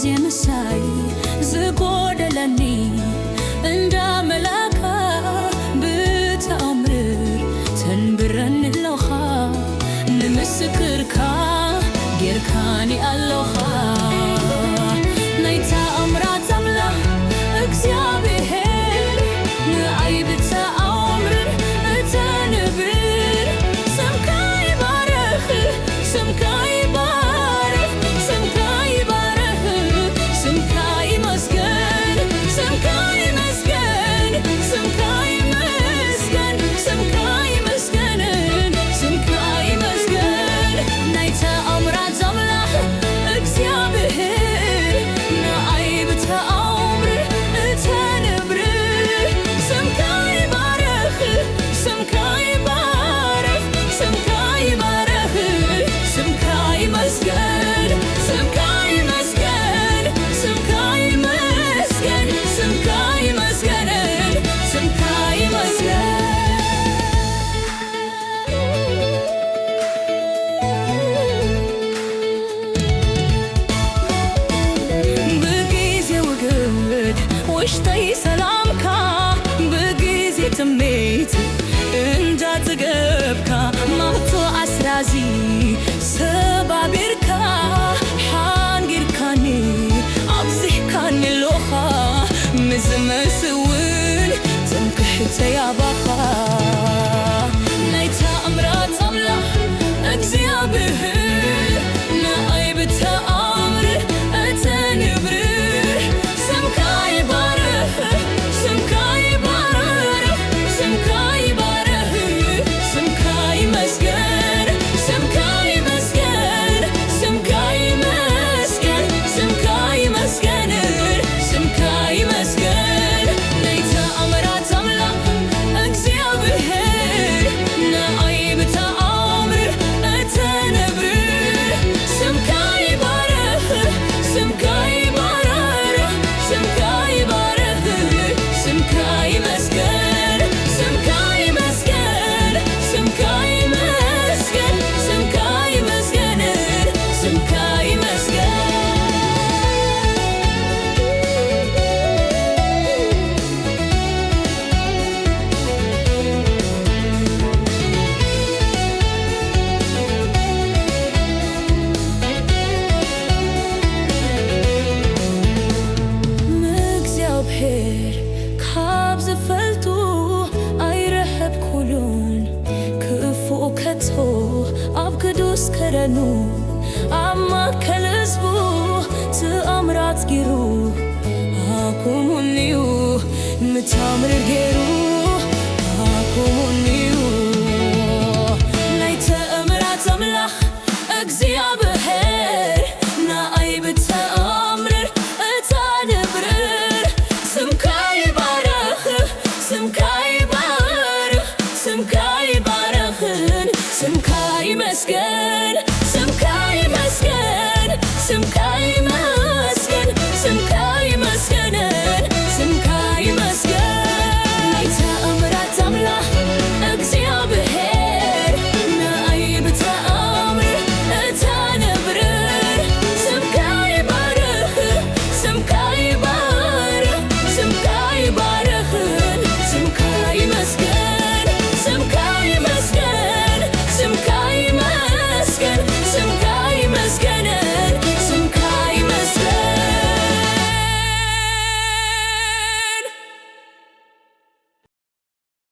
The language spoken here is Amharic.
ጊዜ መሳይ ዝጎደለኒ እንዳመላካ ብተአምር ተንብረንለኻ ንምስክርካ ጌርካኒ ኣለኻ ናይ ተአምራት ኣምላኽ እግዚአብሔር ንኣይ ብተአምር እተንብር ስምካ ይባረኽ ስምካ ይባረኽ ስምካ ይባረኽ ስምካ ይመስገን ስምካ ይመስገን ስምካ ይመስገን ስምካ ይመስገን ስምካ ይመስገን ናይ ተአምራት ኣምላኽ እግዚአብሔር ንኣይ ብተአምር እተንብር ስምካ ይባረኽ ስምካ ይባረኽ ስምካ ይባረኽ ስምካ ይመስገን ስምካ ይመስገን ስምካ ይመስገን ስምካ ይመስገን ስምካ ይመስገን بጊዜ ውግድ ውሽጠይ ሰላምካ بጊዜ ትሜት እንዳትገብካ ማቶ ኣስራዚ ሰባቢርካ ሓንጊርካኒ ኣብዚሕካኒ ኣለኻ ምዝመስውን ትምክሕተይ ኣባኻ ናይ ተአምራት ኣምላኽ እግዚአብሔር ንኣይ ብተአምር እተንብር ስምካ ይባረኽ ስምካ ይባረኽ ስምካ ይባረኽ ስምካ ይመስገን ስምካ ይመስገን ስምካ ይመስገን ስምካ ይመስገን ስምካ ይመስገን ናይ ተአምራት ኣምላኽ እግዚአብሔር ንኣይ ብተአምር እተንብር ስምካ ይባረኽ ስምካ ይባረኽ ስምካ ይባረኽ ስምካ ይመስገን ስምካ ይመስገን ስምካ ይመስገን ስምካ ይመስገን ስምካ ይመስገን እግዚአብሔር ካብ ዝፈልጡ ኣይረኸብኩሉን ክፉእ ከቶ ኣብ ቅዱስ ከረኑ ኣብ ማእከል ህዝቡ ተአምራት ገይሩ ኣቁሙኒ እዩ ምተአምር ገይሩ ኣቁሙኒ እዩ ናይ ተአምራት ኣምላኽ እግዚአብሔር ንኣይ ብተአምር እተንብር ስምካ ይባረኽ ስምካ ይባረኽ ስምካ ይባረኽን ስምካ ይመስገን ስምካ ይመስገን ስምካ